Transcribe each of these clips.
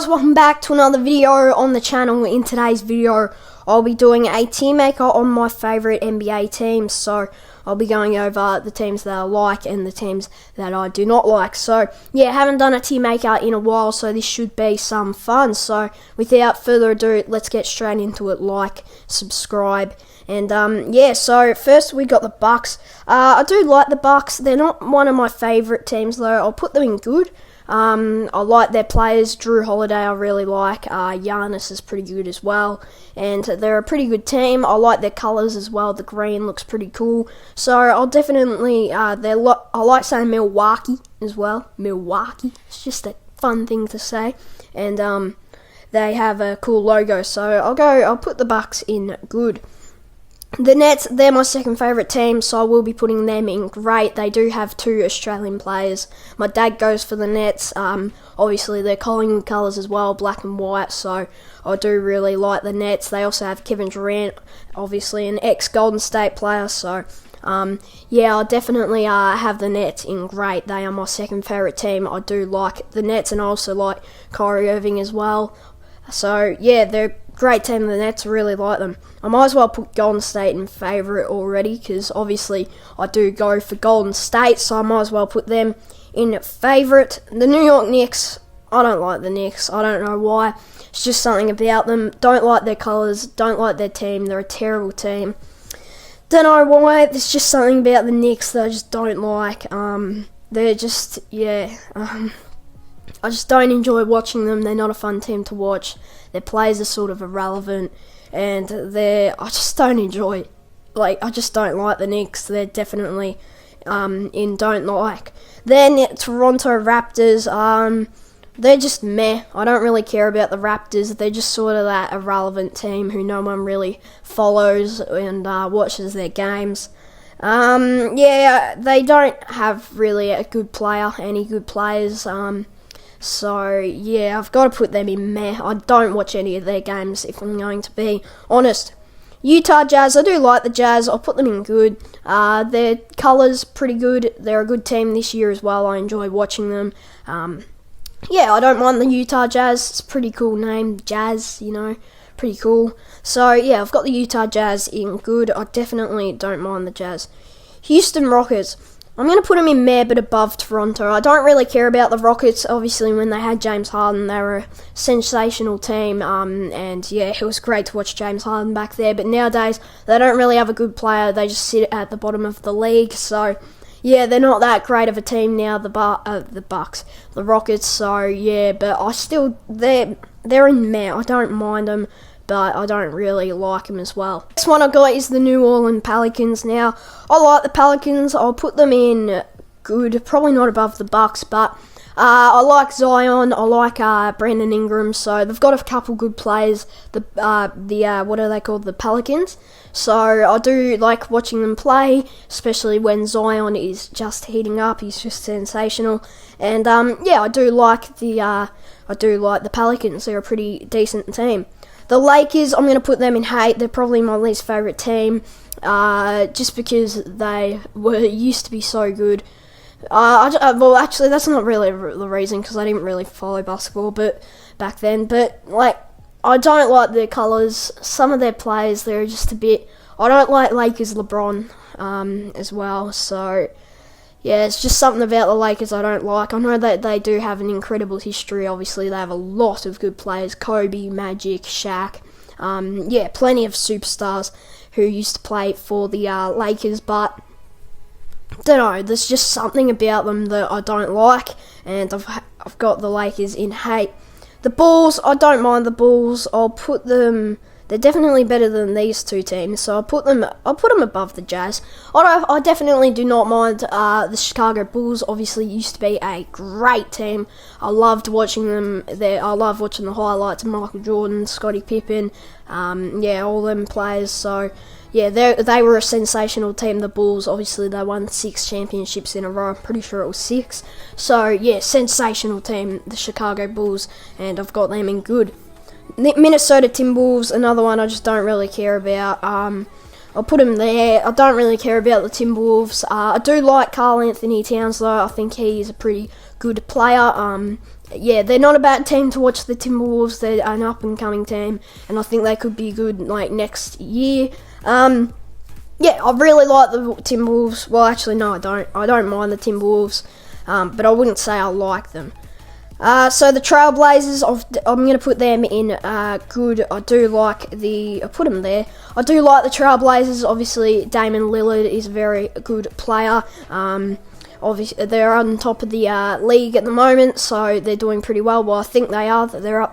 guys, welcome back to another video on the channel. In today's video, I'll be doing a team maker on my favourite NBA teams. So I'll be going over the teams that I like and the teams that I do not like. So yeah, haven't done a team maker in a while, so this should be some fun. So without further ado, let's get straight into it. Like, subscribe, and yeah. So first we got the Bucks. I do like the Bucks. They're not one of my favourite teams though. I'll put them in good. I like their players. Drew Holiday I really like. Giannis is pretty good as well, and they're a pretty good team. I like their colours as well. The green looks pretty cool. So I'll definitely I like saying Milwaukee as well. Milwaukee. It's just a fun thing to say, and they have a cool logo. So I'll put the Bucks in good. The Nets, they're my second favourite team, so I will be putting them in great. They do have two Australian players. My dad goes for the Nets. Obviously, they're Collingwood colours as well, black and white, so I do really like the Nets. They also have Kevin Durant, obviously an ex-Golden State player, so yeah, I'll definitely have the Nets in great. They are my second favourite team. I do like the Nets, and I also like Kyrie Irving as well. So yeah, they're a great team, the Nets. I really like them. I might as well put Golden State in favourite already, because obviously I do go for Golden State, so I might as well put them in favourite. The New York Knicks, I don't like the Knicks. I don't know why. It's just something about them. Don't like their colours, don't like their team. They're a terrible team. Don't know why. There's just something about the Knicks that I just don't like. They're just, yeah. I just don't enjoy watching them. They're not a fun team to watch. Their players are sort of irrelevant, and I just don't enjoy. I just don't like the Knicks. They're definitely in don't like. Then Toronto Raptors. They're just meh. I don't really care about the Raptors. They're just sort of that irrelevant team who no one really follows and watches their games. Yeah, they don't have really a good player, any good players. So yeah, I've got to put them in meh. I don't watch any of their games, if I'm going to be honest. Utah Jazz, I do like the Jazz. I'll put them in good. Their colours pretty good. They're a good team this year as well. I enjoy watching them. Yeah, I don't mind the Utah Jazz. It's a pretty cool name, Jazz, you know, pretty cool. So yeah, I've got the Utah Jazz in good. I definitely don't mind the Jazz. Houston Rockets, I'm going to put them in meh, but above Toronto. I don't really care about the Rockets. Obviously, when they had James Harden, they were a sensational team. And yeah, it was great to watch James Harden back there. But nowadays, they don't really have a good player. They just sit at the bottom of the league. So yeah, they're not that great of a team now, the Bucks, the Rockets. So yeah, but they're in meh. I don't mind them, but I don't really like them as well. Next one I got is the New Orleans Pelicans. Now, I like the Pelicans. I'll put them in good, probably not above the Bucks, but I like Zion. I like Brandon Ingram. So they've got a couple good players. The what are they called? The Pelicans. So I do like watching them play, especially when Zion is just heating up. He's just sensational. And yeah, I do like the Pelicans. They're a pretty decent team. The Lakers, I'm going to put them in hate. They're probably my least favourite team, just because they used to be so good. Well, actually, that's not really the reason, because I didn't really follow basketball back then. But I don't like their colours. Some of their players, they're just a bit. I don't like Lakers LeBron as well. So yeah, it's just something about the Lakers I don't like. I know that they do have an incredible history. Obviously, they have a lot of good players. Kobe, Magic, Shaq. Yeah, plenty of superstars who used to play for the Lakers. But, don't know, there's just something about them that I don't like. And I've got the Lakers in hate. The Bulls, I don't mind the Bulls. I'll put them. They're definitely better than these two teams, so I'll put them above the Jazz. I definitely do not mind the Chicago Bulls. Obviously, used to be a great team. I loved watching them. I love watching the highlights of Michael Jordan, Scottie Pippen, yeah, all them players. So yeah, they were a sensational team. The Bulls, obviously, they won 6 championships in a row. I'm pretty sure it was 6. So yeah, sensational team, the Chicago Bulls, and I've got them in good. Minnesota Timberwolves, another one I just don't really care about. I'll put him there. I don't really care about the Timberwolves. I do like Karl Anthony Towns though. I think he's a pretty good player. yeah, they're not a bad team to watch. The Timberwolves, they're an up-and-coming team, and I think they could be good like next year. Yeah, I really like the Timberwolves. Well, actually, no, I don't. I don't mind the Timberwolves, but I wouldn't say I like them. So the Trailblazers, I'm going to put them in good. I put them there. I do like the Trailblazers. Obviously, Damian Lillard is a very good player. Obviously, they're on top of the league at the moment, so they're doing pretty well. Well, I think they are. They're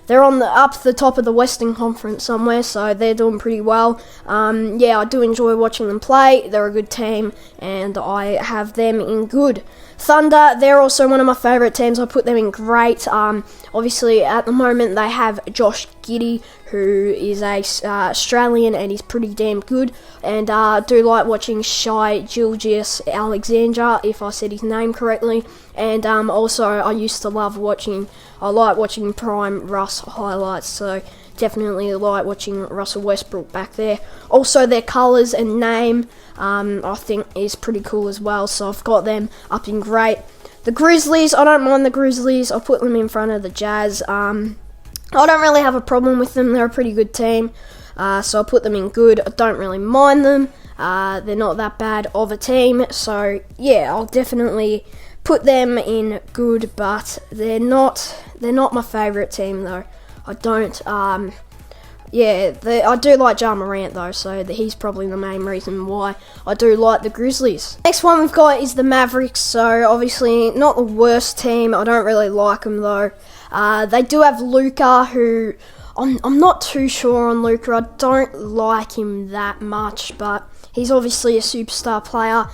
they're up the top of the Western Conference somewhere, so they're doing pretty well. Yeah, I do enjoy watching them play. They're a good team, and I have them in good. Thunder, they're also one of my favourite teams. I put them in great. Obviously, at the moment, they have Josh Giddey, who is a Australian, and he's pretty damn good. And I do like watching Shai Gilgeous-Alexander, if I said his name correctly. And also, I like watching Prime Russ highlights, so definitely like watching Russell Westbrook back there. Also, their colours and name, I think, is pretty cool as well, so I've got them up in great. The Grizzlies, I don't mind the Grizzlies. I'll put them in front of the Jazz. I don't really have a problem with them. They're a pretty good team, so I'll put them in good. I don't really mind them. They're not that bad of a team, so yeah, I'll definitely put them in good, but they're not my favourite team though. I don't. I do like Ja Morant though, so he's probably the main reason why I do like the Grizzlies. Next one we've got is the Mavericks. So obviously not the worst team. I don't really like them though. They do have Luka, who I'm not too sure on Luka. I don't like him that much, but he's obviously a superstar player.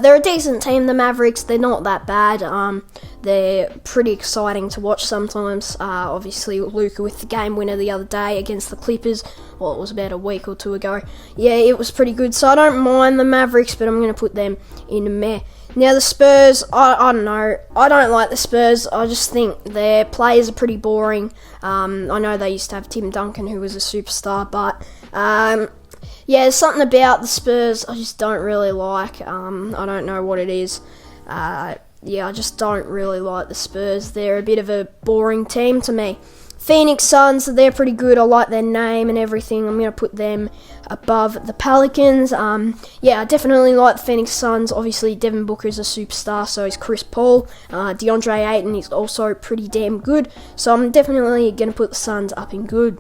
They're a decent team, the Mavericks. They're not that bad. They're pretty exciting to watch sometimes. Obviously, Luka with the game winner the other day against the Clippers. Well, it was about a week or two ago. Yeah, it was pretty good. So I don't mind the Mavericks, but I'm going to put them in meh. Now, the Spurs, I don't know. I don't like the Spurs. I just think their players are pretty boring. I know they used to have Tim Duncan, who was a superstar, but yeah, there's something about the Spurs I just don't really like. I don't know what it is. Yeah, I just don't really like the Spurs. They're a bit of a boring team to me. Phoenix Suns, they're pretty good. I like their name and everything. I'm going to put them above the Pelicans. Yeah, I definitely like the Phoenix Suns. Obviously, Devin Booker's a superstar, so is Chris Paul. DeAndre Ayton is also pretty damn good. So I'm definitely going to put the Suns up in good.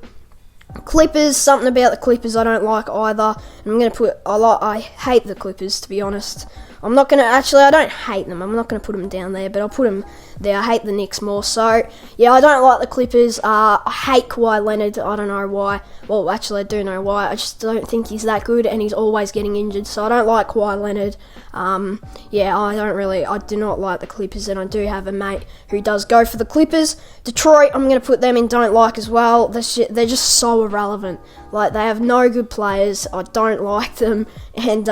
Clippers, something about the Clippers I don't like either. I'm going to I hate the Clippers, to be honest. I don't hate them. I'm not going to put them down there, but I'll put them there. I hate the Knicks more. So, yeah, I don't like the Clippers. I hate Kawhi Leonard. I don't know why. Well, actually, I do know why. I just don't think he's that good, and he's always getting injured. So I don't like Kawhi Leonard. Yeah, I do not like the Clippers, and I do have a mate who does go for the Clippers. Detroit, I'm going to put them in don't like as well. They're just so irrelevant. Like, they have no good players. I don't like them. And,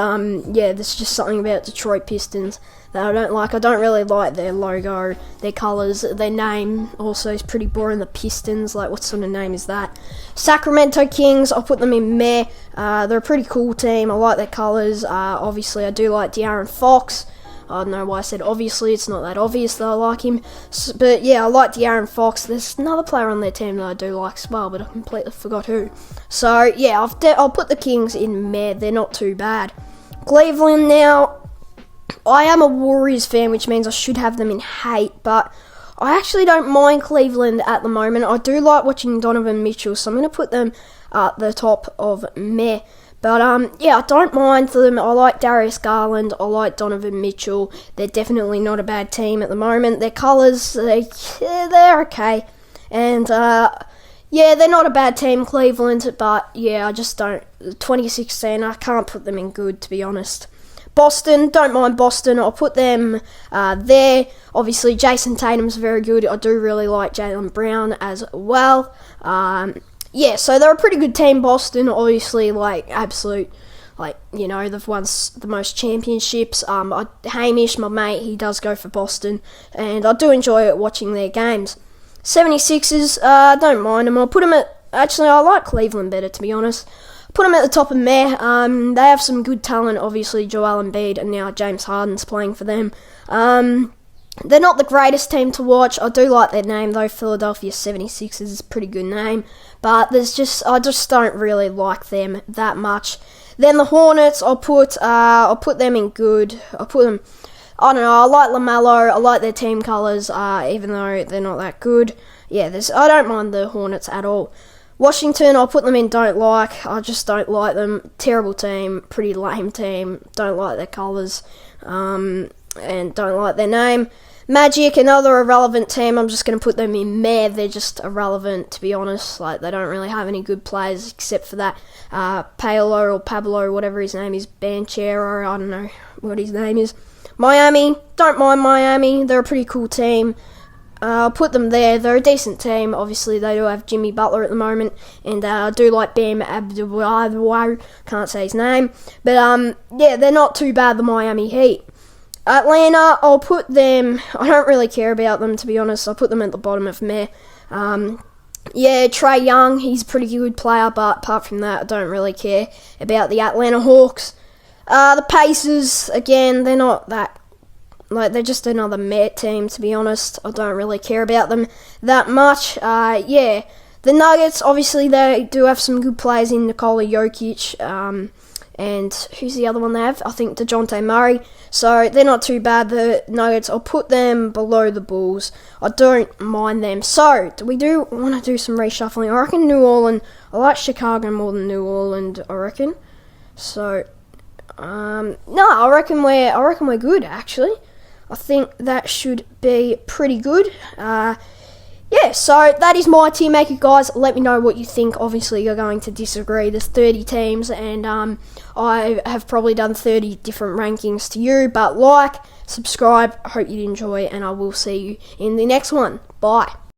yeah, there's just something about Detroit Pistons that I don't like. I don't really like their logo, their colours, their name also is pretty boring. The Pistons, like, what sort of name is that? Sacramento Kings, I'll put them in meh. They're a pretty cool team. I like their colours. Obviously, I do like De'Aaron Fox. I don't know why I said obviously. It's not that obvious that I like him. But yeah, I like De'Aaron Fox. There's another player on their team that I do like as well, but I completely forgot who. So yeah, I'll put the Kings in meh. They're not too bad. Cleveland now. I am a Warriors fan, which means I should have them in hate, but I actually don't mind Cleveland at the moment. I do like watching Donovan Mitchell, so I'm going to put them at the top of meh. But, yeah, I don't mind them. I like Darius Garland. I like Donovan Mitchell. They're definitely not a bad team at the moment. Their colours, they're okay. And, yeah, they're not a bad team, Cleveland. But, yeah, I just don't. 2016, I can't put them in good, to be honest. Boston, don't mind Boston. I'll put them there. Obviously, Jason Tatum's very good. I do really like Jaylen Brown as well. Yeah, so they're a pretty good team, Boston. Obviously, like, absolute, like, you know, they've won the most championships. Hamish, my mate, he does go for Boston, and I do enjoy watching their games. 76ers, don't mind them. I'll put them actually, I like Cleveland better, to be honest. Put them at the top of meh. They have some good talent, obviously, Joel Embiid, and now James Harden's playing for them. They're not the greatest team to watch. I do like their name though. Philadelphia 76ers is a pretty good name, but I just don't really like them that much. Then the Hornets, I'll put them in good. I'll put them. I don't know. I like LaMelo. I like their team colours, even though they're not that good. Yeah, I don't mind the Hornets at all. Washington, I'll put them in don't like. I just don't like them. Terrible team, pretty lame team. Don't like their colours, and don't like their name. Magic, another irrelevant team. I'm just going to put them in meh. They're just irrelevant, to be honest. Like, they don't really have any good players except for that Paolo or Pablo, whatever his name is, Banchero. I don't know what his name is. Miami, don't mind Miami. They're a pretty cool team. I'll put them there. They're a decent team. Obviously, they do have Jimmy Butler at the moment, and I do like Bam Adebayo. Can't say his name, but yeah, they're not too bad. The Miami Heat. Atlanta, I'll put them. I don't really care about them, to be honest. I'll put them at the bottom of meh. Yeah, Trae Young, he's a pretty good player, but apart from that, I don't really care about the Atlanta Hawks. The Pacers, again, they're not that. Like, they're just another meh team, to be honest. I don't really care about them that much. Yeah, the Nuggets, obviously, they do have some good players in Nikola Jokic. And who's the other one they have? I think DeJounte Murray. So they're not too bad, the Nuggets. I'll put them below the Bulls. I don't mind them. So, we do want to do some reshuffling. I reckon New Orleans. I like Chicago more than New Orleans, I reckon. So, no, I reckon we're good, actually. I think that should be pretty good. Yeah, so that is my tier maker, guys. Let me know what you think. Obviously, you're going to disagree. There's 30 teams, and I have probably done 30 different rankings to you. But like, subscribe, hope you enjoy, and I will see you in the next one. Bye.